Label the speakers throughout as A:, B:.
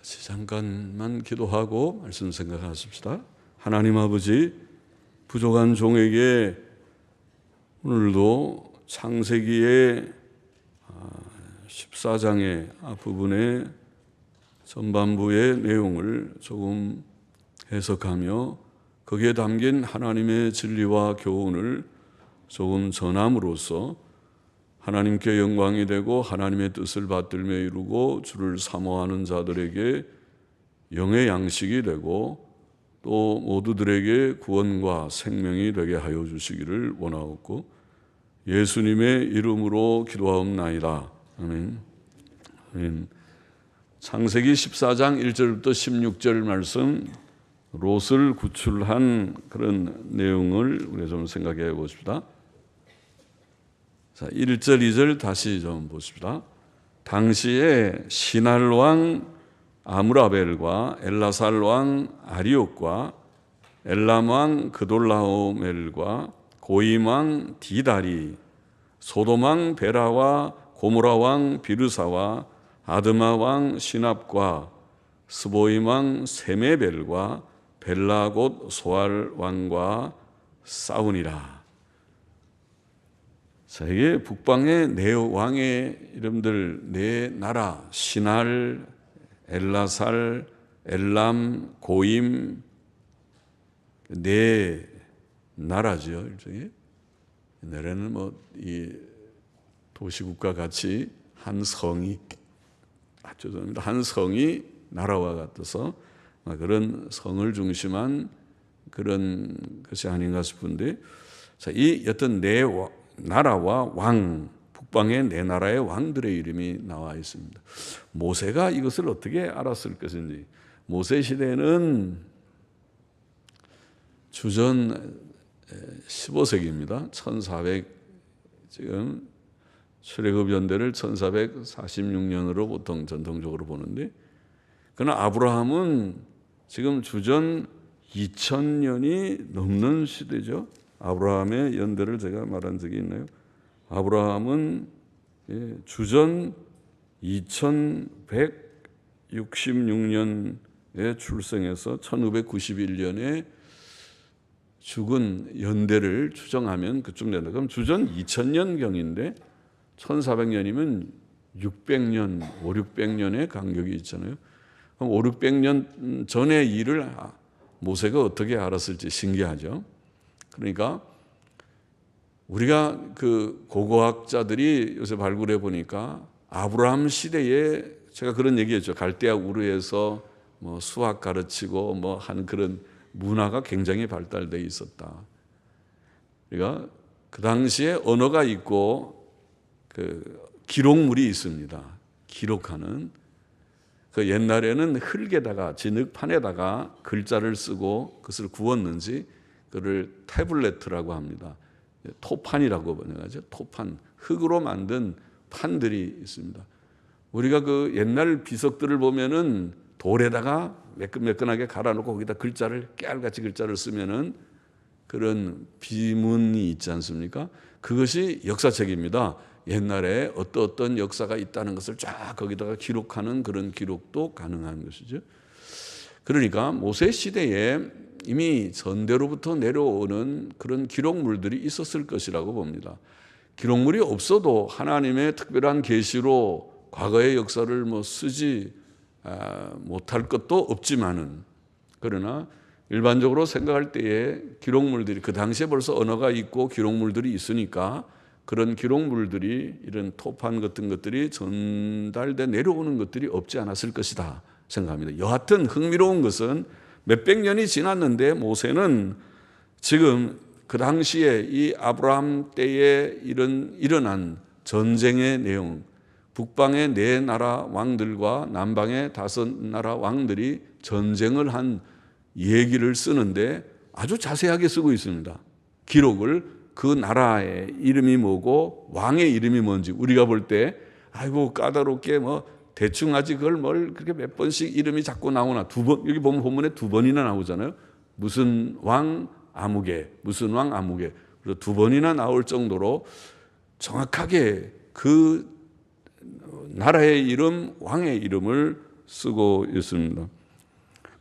A: 잠깐만 기도하고 말씀 생각하십시다. 하나님 아버지, 부족한 종에게 오늘도 창세기의 14장의 앞부분의 전반부의 내용을 조금 해석하며 거기에 담긴 하나님의 진리와 교훈을 조금 전함으로써 하나님께 영광이 되고 하나님의 뜻을 받들며 이루고 주를 사모하는 자들에게 영의 양식이 되고 또 모두들에게 구원과 생명이 되게 하여 주시기를 원하옵고 예수님의 이름으로 기도하옵나이다. 아멘. 아멘. 창세기 14장 1절부터 16절 말씀, 롯을 구출한 그런 내용을 우리가 좀 생각해 보십시다. 자, 1절, 2절 다시 좀 보십시다. 당시에 시날 왕 아므라벨과 엘라살 왕 아리옥과 엘람 왕 그돌라오멜과 고임 왕 디다리, 소돔 왕 베라와 고모라 왕 비르사와 아드마 왕 시납과 스보임 왕 세메벨과 벨라 곧 소알 왕과 싸우니라. 자, 이게 북방의 네 왕의 이름들, 네 나라, 시날, 엘라살, 엘람, 고임, 네 나라죠. 일종의 옛날에는 이 도시국가 같이 한 성이, 죄송합니다, 한 성이 나라와 같아서 그런 성을 중심한 그런 것이 아닌가 싶은데, 자, 이 어떤 네 나라와 왕, 북방의 네 나라의 왕들의 이름이 나와 있습니다. 모세가 이것을 어떻게 알았을 것인지. 모세 시대는 주전 15세기입니다. 1400, 지금 출애굽 연대를 1446년으로 보통 전통적으로 보는데, 그러나 아브라함은 지금 주전 2000년이 넘는 시대죠. 아브라함의 연대를 제가 말한 적이 있나요? 아브라함은 주전 2166년에 출생해서 1591년에 죽은 연대를 추정하면 그쯤 된다. 그럼 주전 2000년경인데 1400년이면 600년, 500~600년의 간격이 있잖아요. 그럼 500~600년 전의 일을 모세가 어떻게 알았을지 신기하죠. 그러니까 우리가 그 고고학자들이 요새 발굴해 보니까 아브라함 시대에, 제가 그런 얘기했죠. 갈대아 우르에서 수학 가르치고 한 그런 문화가 굉장히 발달되어 있었다. 그러니까 그 당시에 언어가 있고 그 기록물이 있습니다. 기록하는. 그 옛날에는 흙에다가, 진흙판에다가 글자를 쓰고 그것을 구웠는지 그를 태블레트라고 합니다. 토판이라고 번역하죠. 토판, 흙으로 만든 판들이 있습니다. 우리가 그 옛날 비석들을 보면은 돌에다가 매끈매끈하게 갈아놓고 거기다 글자를, 깨알같이 글자를 쓰면은 그런 비문이 있지 않습니까? 그것이 역사책입니다. 옛날에 어떤 역사가 있다는 것을 쫙 거기다가 기록하는 그런 기록도 가능한 것이죠. 그러니까 모세 시대에 이미 전대로부터 내려오는 그런 기록물들이 있었을 것이라고 봅니다. 기록물이 없어도 하나님의 특별한 계시로 과거의 역사를 쓰지 못할 것도 없지만은, 그러나 일반적으로 생각할 때에 기록물들이, 그 당시에 벌써 언어가 있고 기록물들이 있으니까 그런 기록물들이, 이런 토판 같은 것들이 전달돼 내려오는 것들이 없지 않았을 것이다 생각합니다. 여하튼 흥미로운 것은 몇백 년이 지났는데 모세는 지금 그 당시에 이 아브라함 때에 일어난 전쟁의 내용, 북방의 네 나라 왕들과 남방의 5나라 왕들이 전쟁을 한 얘기를 쓰는데 아주 자세하게 쓰고 있습니다. 기록을, 그 나라의 이름이 뭐고 왕의 이름이 뭔지. 우리가 볼 때 아이고 까다롭게 대충 하지 그걸 뭘 그렇게 몇 번씩 이름이 자꾸 나오나. 두 번, 여기 보면 본문에 2번이나 나오잖아요. 무슨 왕 아무개, 무슨 왕 아무개. 그래서 2번이나 나올 정도로 정확하게 그 나라의 이름, 왕의 이름을 쓰고 있습니다.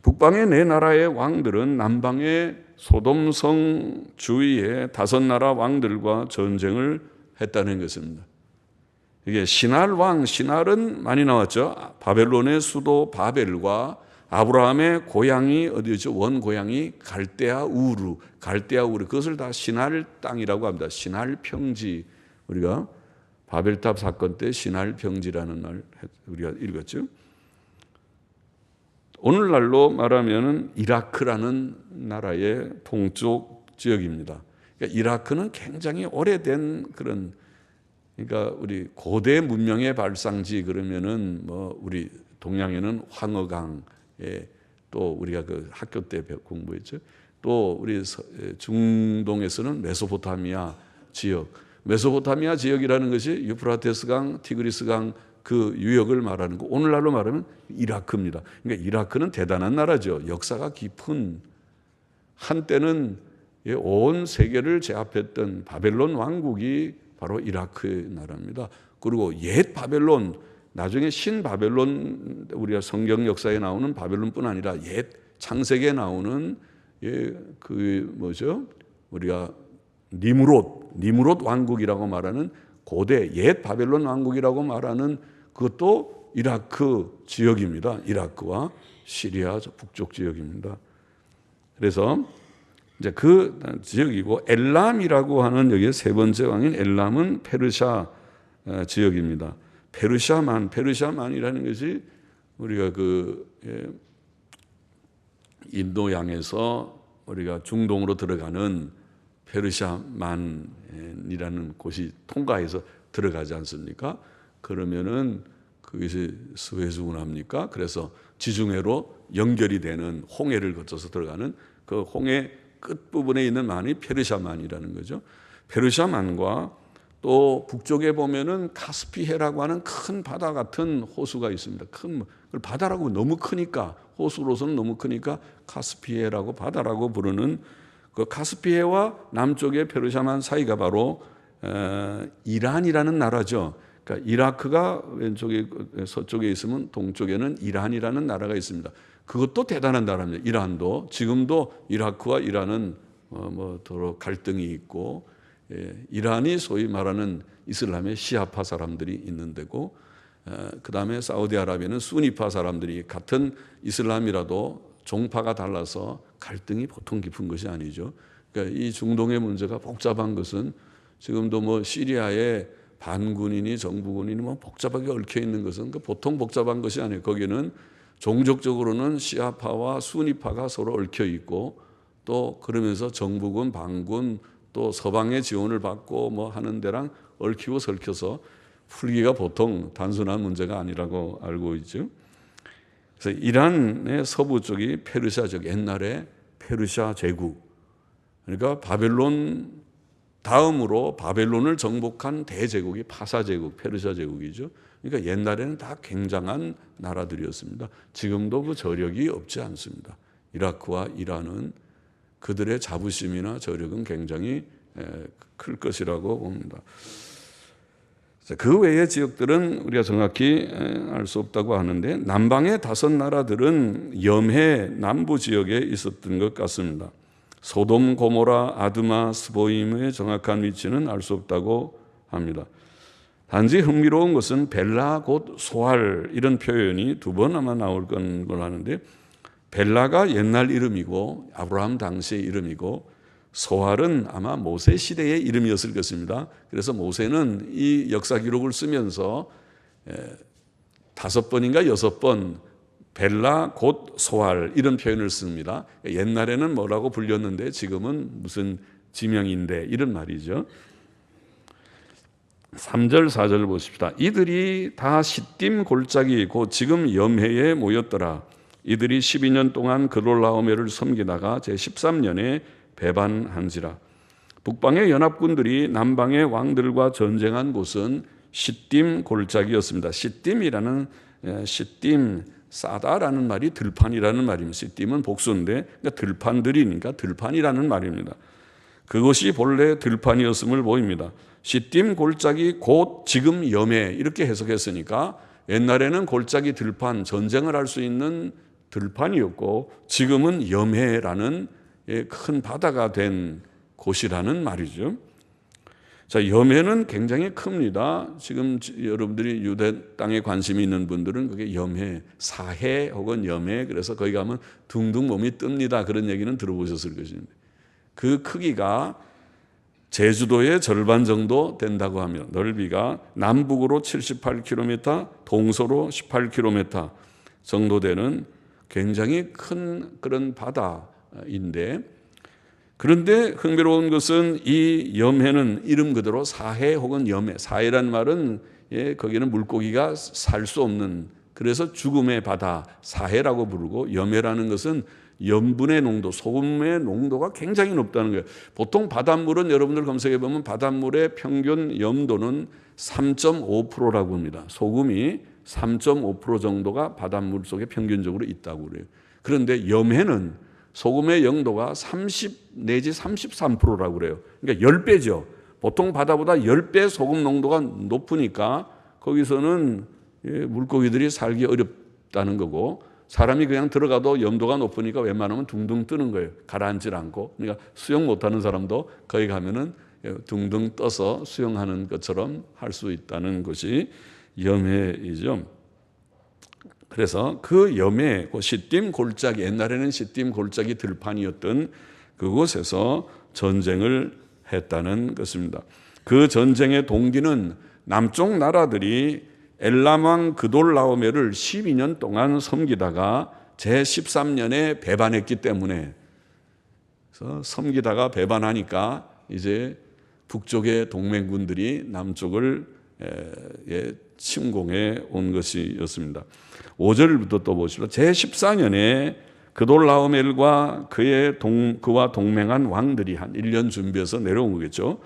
A: 북방의 네 나라의 왕들은 남방의 소돔성 주위의 다섯 나라 왕들과 전쟁을 했다는 것입니다. 이게 시날 왕, 시날은 많이 나왔죠. 바벨론의 수도 바벨과 아브라함의 고향이 어디죠? 원 고향이 갈대아 우르, 그것을 다 시날 땅이라고 합니다. 시날 평지. 우리가 바벨탑 사건 때 시날 평지라는 날 우리가 읽었죠. 오늘날로 말하면은 이라크라는 나라의 동쪽 지역입니다. 그러니까 이라크는 굉장히 오래된 그런, 그러니까 우리 고대 문명의 발상지 그러면은 뭐 우리 동양에는 황허강에, 또 우리가 그 학교 때 공부했죠. 또 우리 중동에서는 메소포타미아 지역, 메소포타미아 지역이라는 것이 유프라테스강, 티그리스강 그 유역을 말하는 거. 오늘날로 말하면 이라크입니다. 그러니까 이라크는 대단한 나라죠. 역사가 깊은, 한때는 온 세계를 제압했던 바벨론 왕국이 바로 이라크의 나라입니다. 그리고 옛 바벨론, 나중에 신 바벨론, 우리가 성경 역사에 나오는 바벨론뿐 아니라 옛 창세기에 나오는 그 뭐죠? 우리가 니무롯 왕국이라고 말하는 고대 옛 바벨론 왕국이라고 말하는 그것도 이라크 지역입니다. 이라크와 시리아 북쪽 지역입니다. 그래서 이제 그 지역이고, 엘람이라고 하는 여기에 세 번째 왕인 엘람은 페르시아 지역입니다. 페르시아만이라는 것이 우리가 그 인도양에서 우리가 중동으로 들어가는 페르시아만이라는 곳이 통과해서 들어가지 않습니까? 그러면은 그것이 스웨즈 운하입니까? 그래서 지중해로 연결이 되는, 홍해를 거쳐서 들어가는 그 홍해 끝부분에 있는 만이 페르시아만이라는 거죠. 페르시아만과 또 북쪽에 보면은 카스피해라고 하는 큰 바다 같은 호수가 있습니다. 큰 바다라고 너무 크니까, 호수로서는 너무 크니까 카스피해라고, 바다라고 부르는 그 카스피해와 남쪽의 페르시아만 사이가 바로 이란이라는 나라죠. 그러니까 이라크가 왼쪽에 서쪽에 있으면 동쪽에는 이란이라는 나라가 있습니다. 그것도 대단한 나라입니다. 이란도 지금도 이라크와 이란은 더러 갈등이 있고, 이란이 소위 말하는 이슬람의 시아파 사람들이 있는 데고, 그 다음에 사우디아라비아는 수니파 사람들이, 같은 이슬람이라도 종파가 달라서 갈등이 보통 깊은 것이 아니죠. 그러니까 이 중동의 문제가 복잡한 것은 지금도 뭐 시리아의 반군이니 정부군이니 뭐 복잡하게 얽혀 있는 것은 보통 복잡한 것이 아니에요. 거기는 종족적으로는 시아파와 수니파가 서로 얽혀 있고, 또 그러면서 정부군, 반군, 또 서방의 지원을 받고 뭐 하는 데랑 얽히고 설켜서 풀기가 보통 단순한 문제가 아니라고 알고 있죠. 그래서 이란의 서부 쪽이 페르시아적, 옛날에 페르시아 제국, 그러니까 바벨론 다음으로 바벨론을 정복한 대제국이 파사 제국, 페르시아 제국이죠. 그러니까 옛날에는 다 굉장한 나라들이었습니다. 지금도 그 저력이 없지 않습니다. 이라크와 이란은 그들의 자부심이나 저력은 굉장히 클 것이라고 봅니다. 그 외의 지역들은 우리가 정확히 알 수 없다고 하는데, 남방의 다섯 나라들은 염해 남부 지역에 있었던 것 같습니다. 소돔, 고모라, 아드마, 스보임의 정확한 위치는 알 수 없다고 합니다. 단지 흥미로운 것은 벨라 곧 소알, 이런 표현이 두 번 아마 나올 건 걸로 하는데, 벨라가 옛날 이름이고 아브라함 당시의 이름이고, 소알은 아마 모세 시대의 이름이었을 것입니다. 그래서 모세는 이 역사 기록을 쓰면서 5번인가 6번 벨라 곧 소알 이런 표현을 씁니다. 옛날에는 뭐라고 불렸는데 지금은 무슨 지명인데, 이런 말이죠. 3절 4절 보십시다. 이들이 다 시딤 골짜기 곧 지금 염해에 모였더라. 이들이 12년 동안 그돌라오메를 섬기다가 제13년에 배반한지라. 북방의 연합군들이 남방의 왕들과 전쟁한 곳은 시딤 골짜기였습니다. 시딤이라는, 시딤 싸다라는 말이 들판이라는 말입니다. 시딤은 복수인데 그러니까 들판들이니까 들판이라는 말입니다. 그것이 본래 들판이었음을 보입니다. 시딤 골짜기 곧 지금 염해, 이렇게 해석했으니까 옛날에는 골짜기 들판, 전쟁을 할 수 있는 들판이었고 지금은 염해라는 큰 바다가 된 곳이라는 말이죠. 자, 염해는 굉장히 큽니다. 지금 여러분들이 유대 땅에 관심이 있는 분들은 그게 염해, 사해 혹은 염해, 그래서 거기 가면 둥둥 몸이 뜹니다. 그런 얘기는 들어보셨을 것입니다. 그 크기가 제주도의 절반 정도 된다고 하면 넓이가 남북으로 78km, 동서로 18km 정도 되는 굉장히 큰 그런 바다인데, 그런데 흥미로운 것은 이 염해는 이름 그대로 사해 혹은 염해, 사해란 말은 거기는 물고기가 살 수 없는, 그래서 죽음의 바다 사해라고 부르고, 염해라는 것은 염분의 농도, 소금의 농도가 굉장히 높다는 거예요. 보통 바닷물은 여러분들 검색해 보면 바닷물의 평균 염도는 3.5%라고 합니다. 소금이 3.5% 정도가 바닷물 속에 평균적으로 있다고 그래요. 그런데 염해는 소금의 영도가 30 내지 33%라고 그래요. 그러니까 10배죠. 보통 바다보다 10배 소금 농도가 높으니까 거기서는 물고기들이 살기 어렵다는 거고, 사람이 그냥 들어가도 염도가 높으니까 웬만하면 둥둥 뜨는 거예요. 가라앉질 않고. 그러니까 수영 못하는 사람도 거기 가면은 둥둥 떠서 수영하는 것처럼 할 수 있다는 것이 염해이죠. 그래서 그 염해, 그 시딤 골짜기, 옛날에는 시딤 골짜기 들판이었던 그곳에서 전쟁을 했다는 것입니다. 그 전쟁의 동기는 남쪽 나라들이 엘람왕 그돌라오메를 12년 동안 섬기다가 제13년에 배반했기 때문에, 그래서 섬기다가 배반하니까 이제 북쪽의 동맹군들이 남쪽을 침공해 온 것이었습니다. 5절부터 또 보시죠. 제14년에 그돌라오멜과 그와 동맹한 왕들이 한 1년 준비해서 내려온 거겠죠.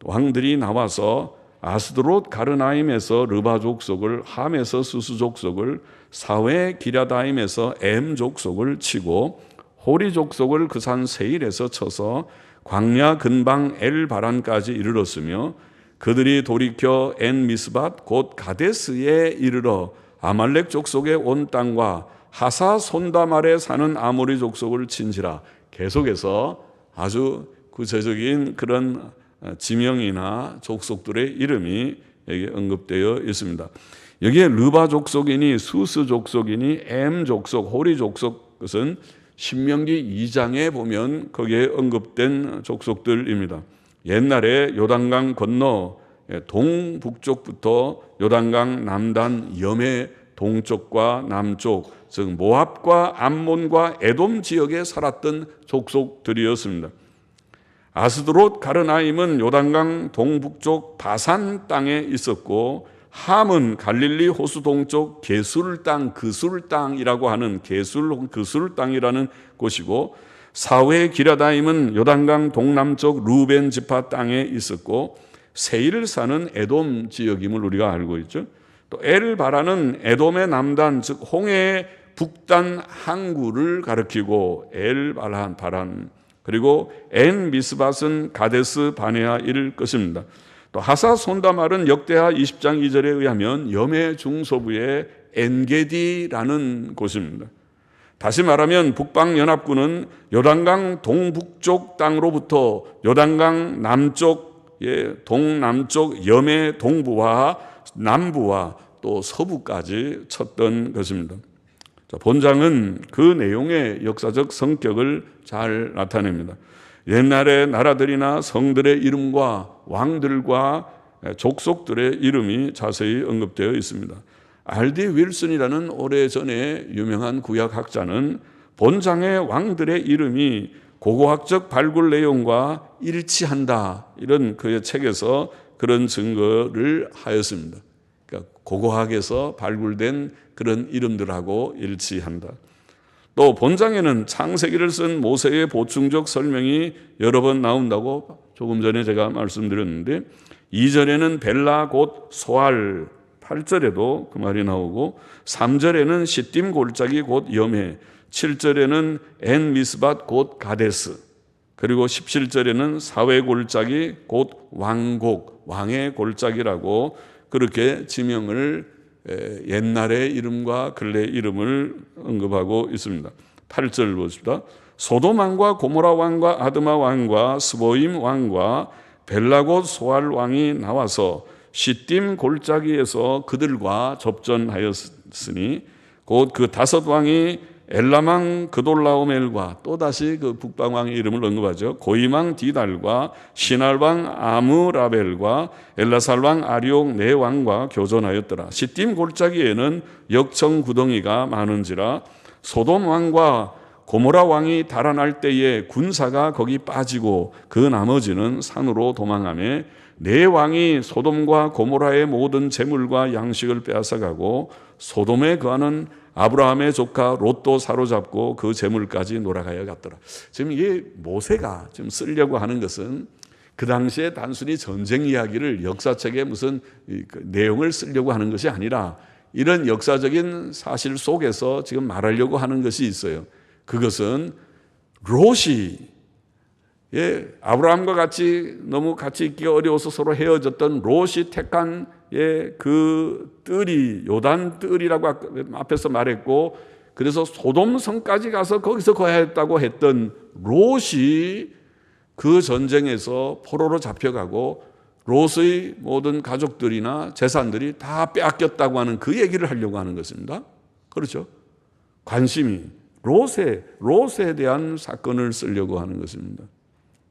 A: 왕들이 나와서 아스드롯 가르나임에서 르바 족속을, 함에서 스수 족속을, 사웨 기랴다임에서 엠 족속을 치고 호리 족속을 그 산 세일에서 쳐서 광야 근방 엘바란까지 이르렀으며, 그들이 돌이켜 엔 미스밧 곧 가데스에 이르러 아말렉 족속의 온 땅과 하사 손담 아래 사는 아모리 족속을 친지라. 계속해서 아주 구체적인 그런 지명이나 족속들의 이름이 여기 언급되어 있습니다. 여기에 르바 족속이니 수스 족속이니 엠 족속, 호리 족속, 그것은 신명기 2장에 보면 거기에 언급된 족속들입니다. 옛날에 요단강 건너 동북쪽부터 요단강 남단 염해 동쪽과 남쪽, 즉 모압과 암몬과 에돔 지역에 살았던 족속들이었습니다. 아스드롯 가르나임은 요단강 동북쪽 바산 땅에 있었고, 함은 갈릴리 호수 동쪽 게술 땅, 그술 땅이라고 하는 그술 땅이라는 곳이고, 사웨 기랴다임은 요단강 동남쪽 루벤 지파 땅에 있었고, 세일을 사는 에돔 지역임을 우리가 알고 있죠. 또 엘바라는 에돔의 남단, 즉 홍해의 북단 항구를 가리키고 엘바란, 그리고 엔 미스밧은 가데스 바네아일 것입니다. 또 하사 손다말은 역대하 20장 2절에 의하면 염해 중서부의 엔게디라는 곳입니다. 다시 말하면 북방연합군은 요단강 동북쪽 땅으로부터 요단강 동남쪽 염해 동부와 남부와 또 서부까지 쳤던 것입니다. 본장은 그 내용의 역사적 성격을 잘 나타냅니다. 옛날의 나라들이나 성들의 이름과 왕들과 족속들의 이름이 자세히 언급되어 있습니다. R.D. 윌슨이라는 오래전에 유명한 구약학자는 본장의 왕들의 이름이 고고학적 발굴 내용과 일치한다, 이런 그의 책에서 그런 증거를 하였습니다. 그러니까 고고학에서 발굴된 그런 이름들하고 일치한다. 또 본장에는 창세기를 쓴 모세의 보충적 설명이 여러 번 나온다고 조금 전에 제가 말씀드렸는데, 2절에는 벨라 곧 소알, 8절에도 그 말이 나오고, 3절에는 시딤 골짜기 곧 염해, 7절에는 엔 미스밧 곧 가데스, 그리고 17절에는 사회 골짜기 곧 왕곡, 왕의 골짜기라고 그렇게 지명을 옛날의 이름과 근래 이름을 언급하고 있습니다. 8절 보십시다. 소돔 왕과 고모라 왕과 아드마 왕과 스보임 왕과 벨라곳 소알 왕이 나와서 시딤 골짜기에서 그들과 접전하였으니 곧 그 5 왕이 엘라망 그돌라오멜과 또다시 그 북방왕의 이름을 언급하죠. 고이망 디달과 시날왕 아무라벨과 엘라살왕 아리옥 네 왕과 교전하였더라. 시딤 골짜기에는 역청 구덩이가 많은지라 소돔 왕과 고모라 왕이 달아날 때에 군사가 거기 빠지고 그 나머지는 산으로 도망하며 네 왕이 소돔과 고모라의 모든 재물과 양식을 빼앗아가고 소돔에 거하는 아브라함의 조카 롯도 사로잡고 그 재물까지 놀아가야 갔더라. 지금 이게 모세가 지금 쓰려고 하는 것은 그 당시에 단순히 전쟁 이야기를 역사책에 무슨 내용을 쓰려고 하는 것이 아니라 이런 역사적인 사실 속에서 지금 말하려고 하는 것이 있어요. 그것은 롯이 아브라함과 같이 너무 같이 있기가 어려워서 서로 헤어졌던 롯이 택한 그 뜰이 요단 뜰이라고 앞에서 말했고, 그래서 소돔 성까지 가서 거기서 거해야 했다고 했던 롯이 그 전쟁에서 포로로 잡혀가고 롯의 모든 가족들이나 재산들이 다 빼앗겼다고 하는 그 얘기를 하려고 하는 것입니다. 그렇죠? 관심이 롯에 대한 사건을 쓰려고 하는 것입니다.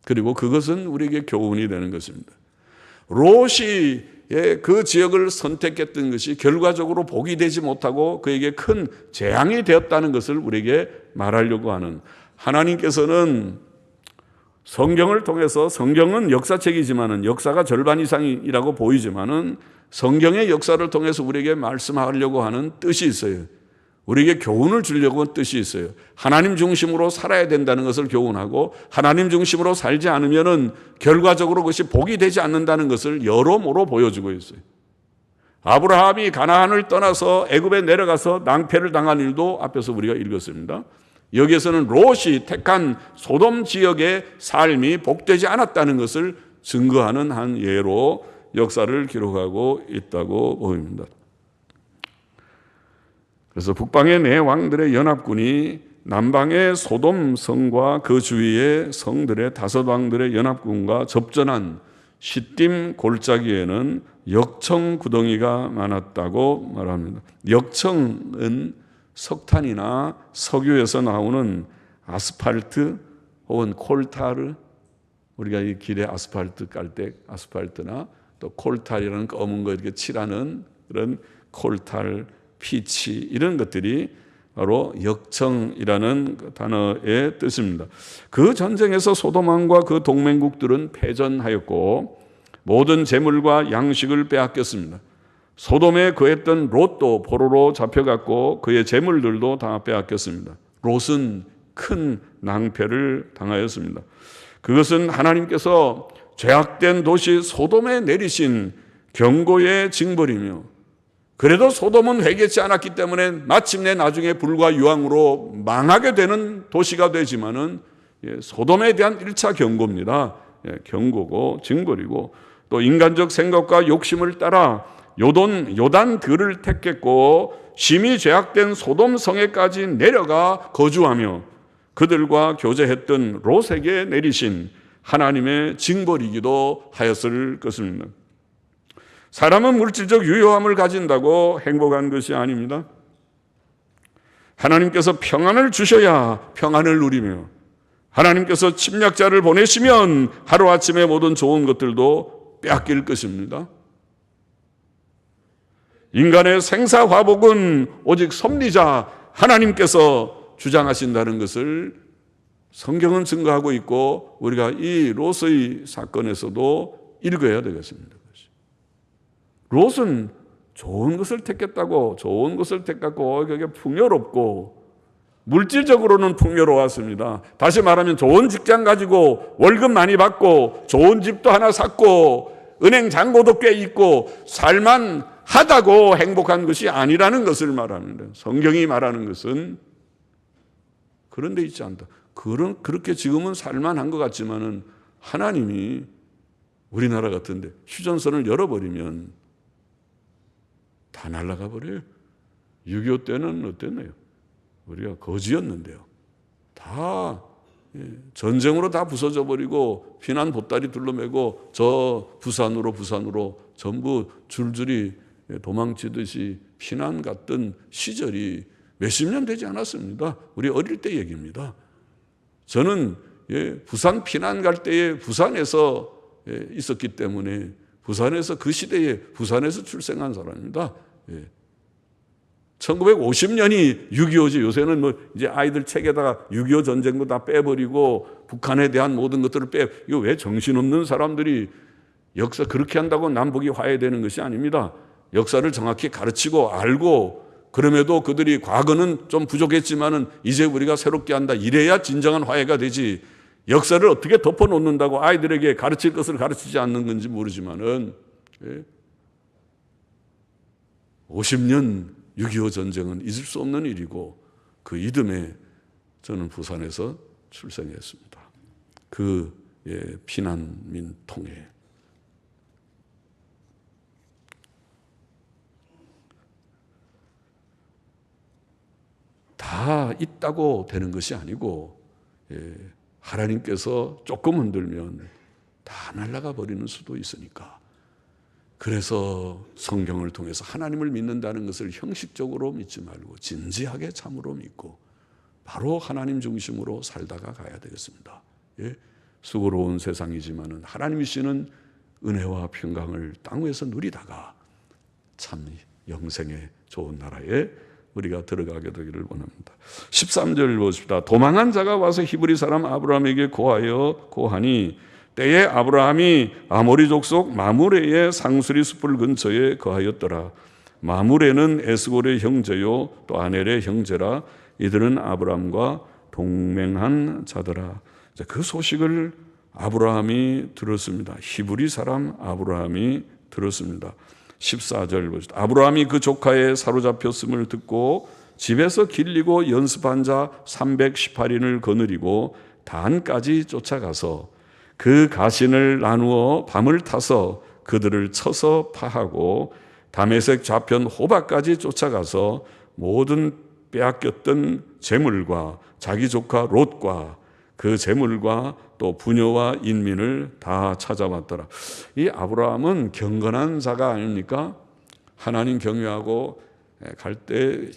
A: 그리고 그것은 우리에게 교훈이 되는 것입니다. 롯이 그 지역을 선택했던 것이 결과적으로 복이 되지 못하고 그에게 큰 재앙이 되었다는 것을 우리에게 말하려고 하는, 하나님께서는 성경을 통해서, 성경은 역사책이지만은 역사가 절반 이상이라고 보이지만은 성경의 역사를 통해서 우리에게 말씀하려고 하는 뜻이 있어요. 우리에게 교훈을 주려고 하는 뜻이 있어요. 하나님 중심으로 살아야 된다는 것을 교훈하고, 하나님 중심으로 살지 않으면은 결과적으로 그것이 복이 되지 않는다는 것을 여러모로 보여주고 있어요. 아브라함이 가나안을 떠나서 애굽에 내려가서 낭패를 당한 일도 앞에서 우리가 읽었습니다. 여기에서는 롯이 택한 소돔 지역의 삶이 복되지 않았다는 것을 증거하는 한 예로 역사를 기록하고 있다고 보입니다. 그래서 북방의 네 왕들의 연합군이 남방의 소돔 성과 그 주위의 성들의 5 왕들의 연합군과 접전한 시딤 골짜기에는 역청 구덩이가 많았다고 말합니다. 역청은 석탄이나 석유에서 나오는 아스팔트 혹은 콜타르, 우리가 이 길에 아스팔트 깔 때 아스팔트나 또 콜탈이라는 검은 거 이렇게 칠하는 그런 콜탈, 피치, 이런 것들이 바로 역청이라는 단어의 뜻입니다. 그 전쟁에서 소돔 왕과 그 동맹국들은 패전하였고 모든 재물과 양식을 빼앗겼습니다. 소돔에 거했던 롯도 포로로 잡혀갔고 그의 재물들도 다 빼앗겼습니다. 롯은 큰 낭패를 당하였습니다. 그것은 하나님께서 죄악된 도시 소돔에 내리신 경고의 징벌이며, 그래도 소돔은 회개치 않았기 때문에 마침내 나중에 불과 유황으로 망하게 되는 도시가 되지만은 소돔에 대한 1차 경고입니다. 경고고 징벌이고, 또 인간적 생각과 욕심을 따라 요단 들을 택했고 심히 죄악된 소돔 성에까지 내려가 거주하며 그들과 교제했던 롯에게 내리신 하나님의 징벌이기도 하였을 것입니다. 사람은 물질적 유효함을 가진다고 행복한 것이 아닙니다. 하나님께서 평안을 주셔야 평안을 누리며, 하나님께서 침략자를 보내시면 하루아침에 모든 좋은 것들도 빼앗길 것입니다. 인간의 생사화복은 오직 섭리자 하나님께서 주장하신다는 것을 성경은 증거하고 있고, 우리가 이 롯의 사건에서도 읽어야 되겠습니다. 롯은 좋은 것을 택했다고, 좋은 것을 택했고 그게 풍요롭고 물질적으로는 풍요로웠습니다. 다시 말하면 좋은 직장 가지고 월급 많이 받고 좋은 집도 하나 샀고 은행 잔고도 꽤 있고 살만 하다고 행복한 것이 아니라는 것을 말합니다. 성경이 말하는 것은 그런 데 있지 않다. 그렇게 지금은 살만한 것 같지만은 하나님이 우리나라 같은데 휴전선을 열어버리면 다 날아가 버려요. 6.25 때는 어땠나요? 우리가 거지였는데요. 다 전쟁으로 다 부서져 버리고 피난 보따리 둘러매고 저 부산으로 전부 줄줄이 도망치듯이 피난 갔던 시절이 몇십 년 되지 않았습니다. 우리 어릴 때 얘기입니다. 저는 부산 피난 갈 때에 부산에서 있었기 때문에 부산에서 그 시대에 부산에서 출생한 사람입니다. 1950년이 6.25지. 요새는 뭐 이제 아이들 책에다가 6.25 전쟁도 다 빼버리고 북한에 대한 모든 것들을 이거 왜 정신없는 사람들이 역사 그렇게 한다고 남북이 화해되는 것이 아닙니다. 역사를 정확히 가르치고 알고 그럼에도 그들이 과거는 좀 부족했지만은 이제 우리가 새롭게 한다. 이래야 진정한 화해가 되지. 역사를 어떻게 덮어놓는다고 아이들에게 가르칠 것을 가르치지 않는 건지 모르지만은 50년 6.25 전쟁은 잊을 수 없는 일이고 그 이듬해 저는 부산에서 출생했습니다. 그 피난민 통해. 다 있다고 되는 것이 아니고 하나님께서 조금 흔들면 다 날아가 버리는 수도 있으니까. 그래서 성경을 통해서 하나님을 믿는다는 것을 형식적으로 믿지 말고 진지하게 참으로 믿고 바로 하나님 중심으로 살다가 가야 되겠습니다. 수고로운 세상이지만은 하나님이시는 은혜와 평강을 땅 위에서 누리다가 참 영생의 좋은 나라에 우리가 들어가게 되기를 원합니다. 13절 보십시다. 도망한 자가 와서 히브리 사람 아브라함에게 고하니 때에 아브라함이 아모리 족속 마므레의 상수리 숲을 근처에 거하였더라. 마므레는 에스골의 형제요 또 아넬의 형제라. 이들은 아브라함과 동맹한 자더라. 그 소식을 아브라함이 들었습니다. 히브리 사람 아브라함이 들었습니다. 14절 보시다. 아브라함이 그 조카에 사로잡혔음을 듣고 집에서 길리고 연습한 자 318인을 거느리고 단까지 쫓아가서 그 가신을 나누어 밤을 타서 그들을 쳐서 파하고 다메섹 좌편 호바까지 쫓아가서 모든 빼앗겼던 재물과 자기 조카 롯과 그 재물과 또 부녀와 인민을 다 찾아왔더라. 이 아브라함은 경건한 자가 아닙니까? 하나님 경외하고 갈 때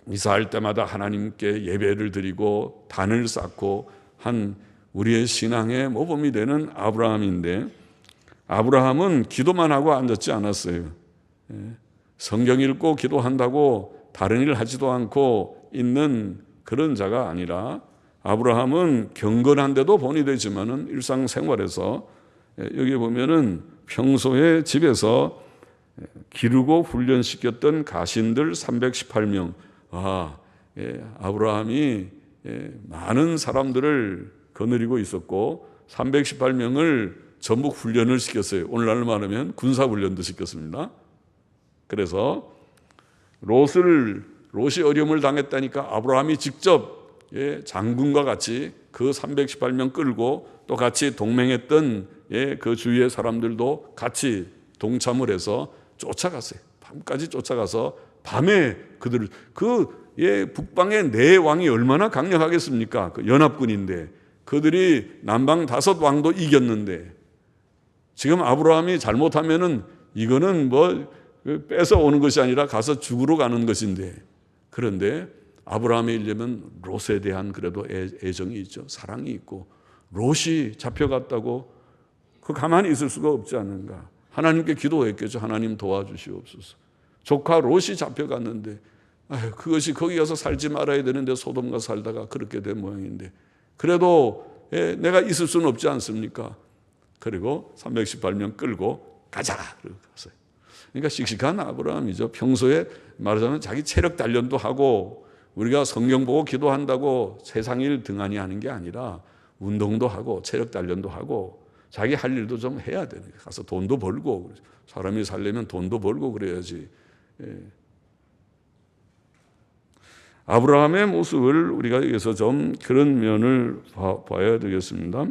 A: 이사할 때마다 하나님께 예배를 드리고 단을 쌓고 한 우리의 신앙의 모범이 되는 아브라함인데 아브라함은 기도만 하고 앉았지 않았어요. 성경 읽고 기도한다고 다른 일 하지도 않고 있는 그런 자가 아니라 아브라함은 경건한데도 본이 되지만은 일상생활에서 여기 보면은 평소에 집에서 기르고 훈련시켰던 가신들 318명. 아브라함이 많은 사람들을 거느리고 있었고 318명을 전부 훈련을 시켰어요. 오늘날로 말하면 군사훈련도 시켰습니다. 그래서 롯이 어려움을 당했다니까 아브라함이 직접 장군과 같이 그 318명 끌고 또 같이 동맹했던 그 주위의 사람들도 같이 동참을 해서 쫓아갔어요. 밤까지 쫓아가서 밤에 그들을 북방의 네 왕이 얼마나 강력하겠습니까? 그 연합군인데 그들이 남방 5 왕도 이겼는데 지금 아브라함이 잘못하면은 이거는 뭐 뺏어오는 것이 아니라 가서 죽으러 가는 것인데 그런데 아브라함의 일념은 롯에 대한 그래도 애정이 있죠. 사랑이 있고 롯이 잡혀갔다고 그 가만히 있을 수가 없지 않는가. 하나님께 기도했겠죠. 하나님 도와주시옵소서. 조카 롯이 잡혀갔는데 그것이 거기 가서 살지 말아야 되는데 소돔 가서 살다가 그렇게 된 모양인데 그래도 내가 있을 수는 없지 않습니까? 그리고 318명 끌고 가자. 그러고 갔어요. 그러니까 씩씩한 아브라함이죠. 평소에 말하자면 자기 체력 단련도 하고 우리가 성경 보고 기도한다고 세상 일 등한히 하는 게 아니라 운동도 하고 체력 단련도 하고 자기 할 일도 좀 해야 되는 거예요. 가서 돈도 벌고 사람이 살려면 돈도 벌고 그래야지. 아브라함의 모습을 우리가 여기서 좀 그런 면을 봐야 되겠습니다.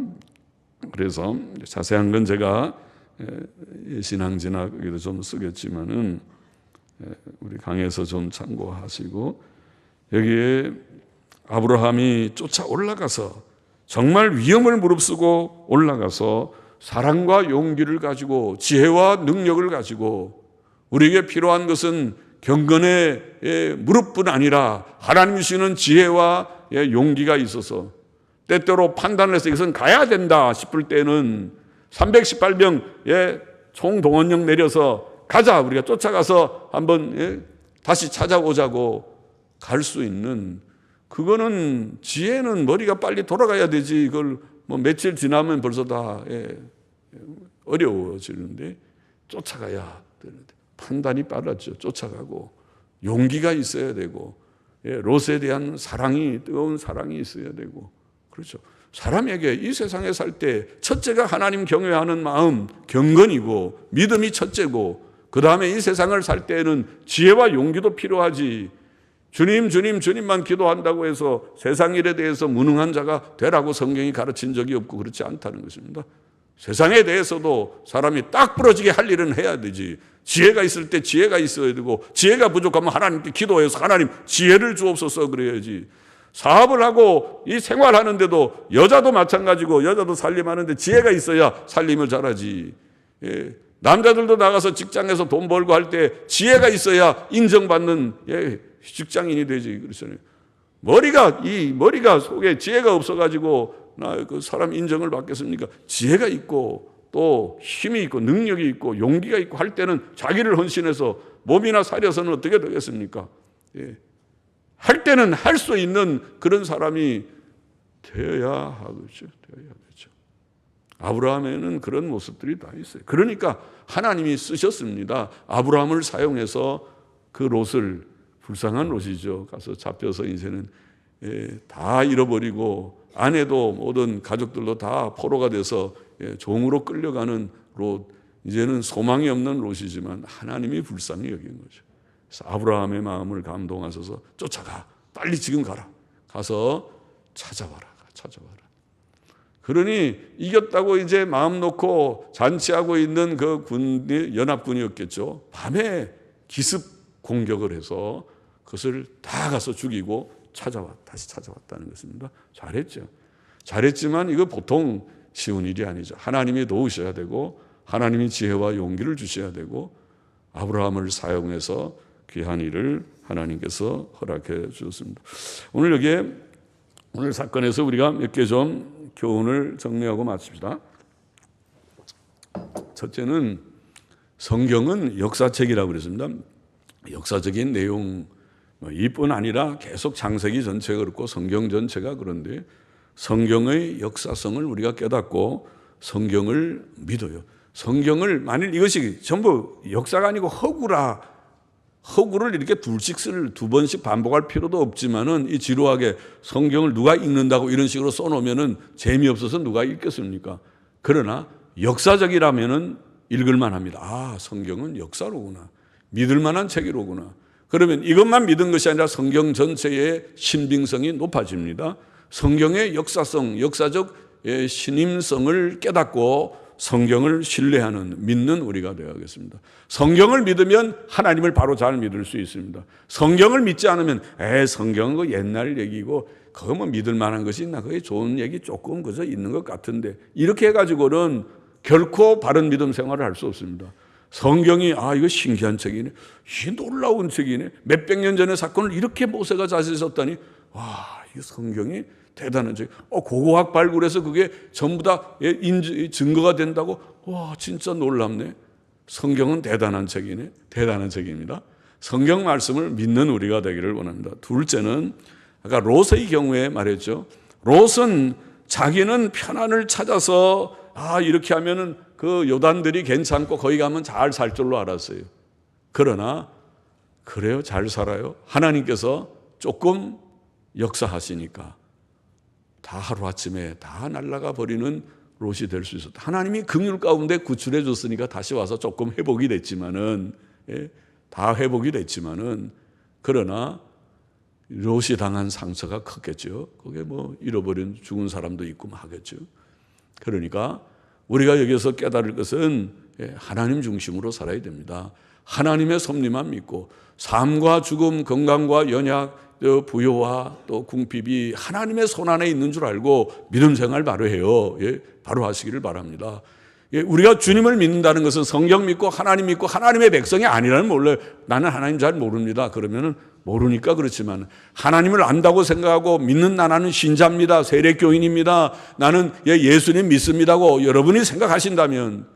A: 그래서 자세한 건 제가 신앙진학에도 좀 쓰겠지만은 우리 강에서 좀 참고하시고, 여기에 아브라함이 쫓아 올라가서 정말 위험을 무릅쓰고 올라가서 사랑과 용기를 가지고 지혜와 능력을 가지고, 우리에게 필요한 것은 경건의 무릎뿐 아니라 하나님이 주시는 지혜와 용기가 있어서, 때때로 판단을 해서 이것은 가야 된다 싶을 때는 318명의 총동원령 내려서 가자, 우리가 쫓아가서 한번 다시 찾아오자고 갈 수 있는, 그거는 지혜는 머리가 빨리 돌아가야 되지, 이걸 뭐 며칠 지나면 벌써 다 어려워지는데 쫓아가야 되는데, 판단이 빨랐죠. 쫓아가고 용기가 있어야 되고, 롯에 대한 사랑이, 뜨거운 사랑이 있어야 되고, 그렇죠. 사람에게 이 세상에 살 때 첫째가 하나님 경외하는 마음, 경건이고 믿음이 첫째고, 그 다음에 이 세상을 살 때에는 지혜와 용기도 필요하지. 주님 주님 주님만 기도한다고 해서 세상 일에 대해서 무능한 자가 되라고 성경이 가르친 적이 없고 그렇지 않다는 것입니다. 세상에 대해서도 사람이 딱 부러지게 할 일은 해야 되지. 지혜가 있을 때 지혜가 있어야 되고, 지혜가 부족하면 하나님께 기도해서 하나님 지혜를 주옵소서 그래야지. 사업을 하고 이 생활하는데도 여자도 마찬가지고, 여자도 살림하는데 지혜가 있어야 살림을 잘하지. 남자들도 나가서 직장에서 돈 벌고 할 때 지혜가 있어야 인정받는 직장인이 되지. 그렇잖아요. 머리가 속에 지혜가 없어가지고 나 그 사람 인정을 받겠습니까? 지혜가 있고 또 힘이 있고 능력이 있고 용기가 있고 할 때는 자기를 헌신해서 몸이나 사려서는 어떻게 되겠습니까? 할 때는 할 수 있는 그런 사람이 되어야 하겠죠. 아브라함에는 그런 모습들이 다 있어요. 그러니까 하나님이 쓰셨습니다. 아브라함을 사용해서 그 롯을, 불쌍한 롯이죠, 가서 잡혀서 이제는 다 잃어버리고 아내도 모든 가족들도 다 포로가 돼서 종으로 끌려가는 롯, 이제는 소망이 없는 롯이지만 하나님이 불쌍히 여긴 거죠. 그래서 아브라함의 마음을 감동하셔서 쫓아가, 빨리 지금 가라, 가서 찾아와라. 그러니 이겼다고 이제 마음 놓고 잔치하고 있는 그 군이 연합군이었겠죠. 밤에 기습 공격을 해서 그것을 다 가서 죽이고 다시 찾아왔다는 것입니다. 잘했지만 이거 보통 쉬운 일이 아니죠. 하나님이 도우셔야 되고 하나님이 지혜와 용기를 주셔야 되고, 아브라함을 사용해서 귀한 일을 하나님께서 허락해 주셨습니다. 오늘 사건에서 우리가 몇 개 좀 교훈을 정리하고 마칩시다. 첫째는 성경은 역사책이라고 그랬습니다. 역사적인 내용 이뿐 아니라 계속 창세기 전체가 그렇고 성경 전체가 그런데, 성경의 역사성을 우리가 깨닫고 성경을 믿어요. 성경을 만일 이것이 전부 역사가 아니고 허구를 이렇게 두 번씩 반복할 필요도 없지만은, 이 지루하게 성경을 누가 읽는다고 이런 식으로 써놓으면은 재미없어서 누가 읽겠습니까? 그러나 역사적이라면은 읽을만 합니다. 아, 성경은 역사로구나. 믿을 만한 책이로구나. 그러면 이것만 믿은 것이 아니라 성경 전체의 신빙성이 높아집니다. 성경의 역사성, 역사적 신임성을 깨닫고 성경을 신뢰하는, 믿는 우리가 되어야겠습니다. 성경을 믿으면 하나님을 바로 잘 믿을 수 있습니다. 성경을 믿지 않으면 성경은 그 옛날 얘기고 그거 뭐 믿을 만한 것이 있나, 그게 좋은 얘기 조금 그저 있는 것 같은데, 이렇게 해가지고는 결코 바른 믿음 생활을 할 수 없습니다. 성경이 이거 신기한 책이네, 이 놀라운 책이네, 몇백 년 전의 사건을 이렇게 모세가 자세히 썼다니, 와, 이 성경이 대단한 책. 고고학 발굴해서 그게 전부 다 증거가 된다고? 와, 진짜 놀랍네. 성경은 대단한 책이네. 대단한 책입니다. 성경 말씀을 믿는 우리가 되기를 원합니다. 둘째는 아까 롯의 경우에 말했죠. 롯은 자기는 편안을 찾아서 이렇게 하면은 그 요단들이 괜찮고 거기 가면 잘 살 줄로 알았어요. 그러나 그래요, 잘 살아요. 하나님께서 조금 역사하시니까 다 하루아침에 다 날아가 버리는 롯이 될 수 있었다. 하나님이 긍휼 가운데 구출해 줬으니까 다시 와서 조금 회복이 됐지만은, 다 회복이 됐지만은, 그러나 롯이 당한 상처가 컸겠죠. 그게 뭐 잃어버린 죽은 사람도 있고 하겠죠. 그러니까 우리가 여기서 깨달을 것은 하나님 중심으로 살아야 됩니다. 하나님의 섭리만 믿고 삶과 죽음, 건강과 연약, 부여와 또 궁핍이 하나님의 손안에 있는 줄 알고 믿음 생활 바로 해요. 예, 바로 하시기를 바랍니다. 예, 우리가 주님을 믿는다는 것은 성경 믿고 하나님 믿고 하나님의 백성이 아니라는 몰라요. 나는 하나님 잘 모릅니다. 그러면은 모르니까 그렇지만 하나님을 안다고 생각하고 믿는 나는 신자입니다. 세례교인입니다. 나는 예수님 믿습니다고 여러분이 생각하신다면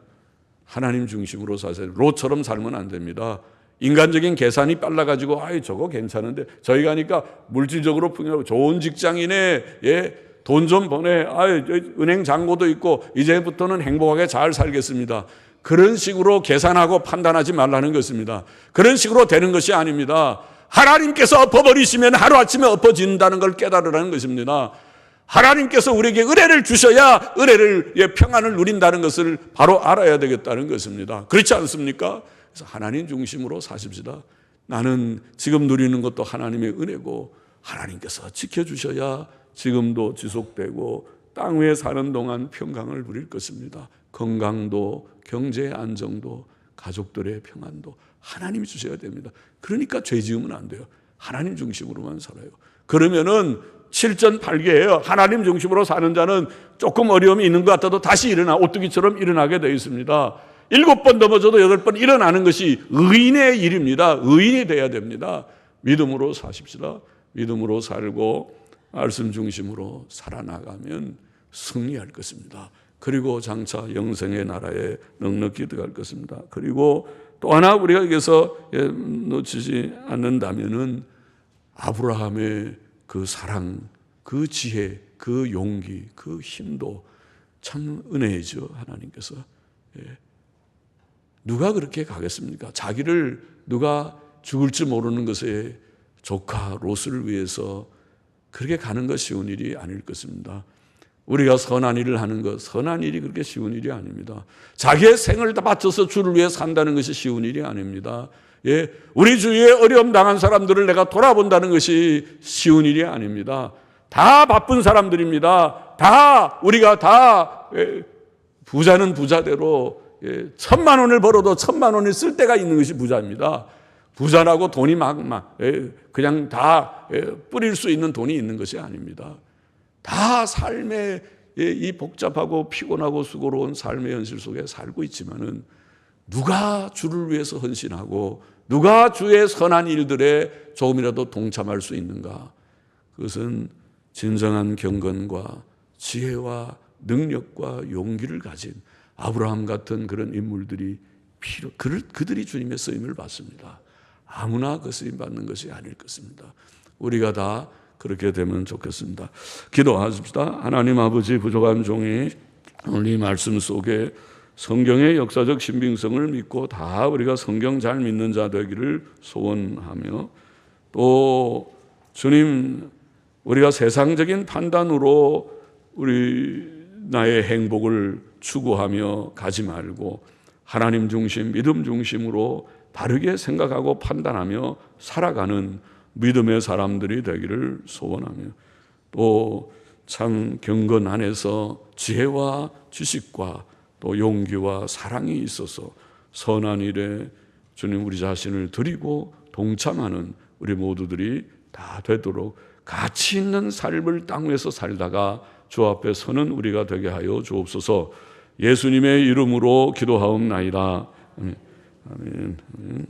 A: 하나님 중심으로 사세요. 롯처럼 살면 안 됩니다. 인간적인 계산이 빨라가지고 아이 저거 괜찮은데 저희 가니까 물질적으로 풍요하고 좋은 직장이네. 예, 돈 좀 버네. 아이 은행 잔고도 있고 이제부터는 행복하게 잘 살겠습니다. 그런 식으로 계산하고 판단하지 말라는 것입니다. 그런 식으로 되는 것이 아닙니다. 하나님께서 엎어버리시면 하루아침에 엎어진다는 걸 깨달으라는 것입니다. 하나님께서 우리에게 은혜를 주셔야 은혜를 평안을 누린다는 것을 바로 알아야 되겠다는 것입니다. 그렇지 않습니까? 그래서 하나님 중심으로 사십시다. 나는 지금 누리는 것도 하나님의 은혜고 하나님께서 지켜주셔야 지금도 지속되고 땅 위에 사는 동안 평강을 누릴 것입니다. 건강도 경제 안정도 가족들의 평안도 하나님이 주셔야 됩니다. 그러니까 죄 지으면 안 돼요. 하나님 중심으로만 살아요. 그러면은 7전8개예요. 하나님 중심으로 사는 자는 조금 어려움이 있는 것 같아도 다시 일어나 오뚜기처럼 일어나게 되어 있습니다. 7번 넘어져도 8번 일어나는 것이 의인의 일입니다. 의인이 돼야 됩니다. 믿음으로 사십시다. 믿음으로 살고 말씀 중심으로 살아나가면 승리할 것입니다. 그리고 장차 영생의 나라에 넉넉히 들어갈 것입니다. 그리고 또 하나 우리가 여기서 놓치지 않는다면은 아브라함의 그 사랑, 그 지혜, 그 용기, 그 힘도 참 은혜죠. 하나님께서. 누가 그렇게 가겠습니까? 자기를 누가 죽을지 모르는 것에 조카 롯을 위해서 그렇게 가는 것 쉬운 일이 아닐 것입니다. 우리가 선한 일을 하는 것, 선한 일이 그렇게 쉬운 일이 아닙니다. 자기의 생을 다 바쳐서 주를 위해 산다는 것이 쉬운 일이 아닙니다. 예, 우리 주위에 어려움 당한 사람들을 내가 돌아본다는 것이 쉬운 일이 아닙니다. 다 바쁜 사람들입니다. 다 우리가 다 부자는 부자대로 1,000만 원을 벌어도 1,000만 원을 쓸 때가 있는 것이 부자입니다. 부자라고 돈이 막 그냥 다 뿌릴 수 있는 돈이 있는 것이 아닙니다. 다 삶의 이 복잡하고 피곤하고 수고로운 삶의 현실 속에 살고 있지만은 누가 주를 위해서 헌신하고 누가 주의 선한 일들에 조금이라도 동참할 수 있는가? 그것은 진정한 경건과 지혜와 능력과 용기를 가진 아브라함 같은 그런 인물들이 그들이 주님의 쓰임을 받습니다. 아무나 그 쓰임 받는 것이 아닐 것입니다. 우리가 다 그렇게 되면 좋겠습니다. 기도하십시다. 하나님 아버지, 부족한 종이 오늘 이 말씀 속에 성경의 역사적 신빙성을 믿고 다 우리가 성경 잘 믿는 자 되기를 소원하며, 또 주님, 우리가 세상적인 판단으로 우리 나의 행복을 추구하며 가지 말고 하나님 중심, 믿음 중심으로 바르게 생각하고 판단하며 살아가는 믿음의 사람들이 되기를 소원하며, 또 참 경건 안에서 지혜와 지식과 또 용기와 사랑이 있어서 선한 일에 주님 우리 자신을 드리고 동참하는 우리 모두들이 다 되도록 가치 있는 삶을 땅 위에서 살다가 주 앞에 서는 우리가 되게 하여 주옵소서. 예수님의 이름으로 기도하옵나이다. 아멘. 아멘.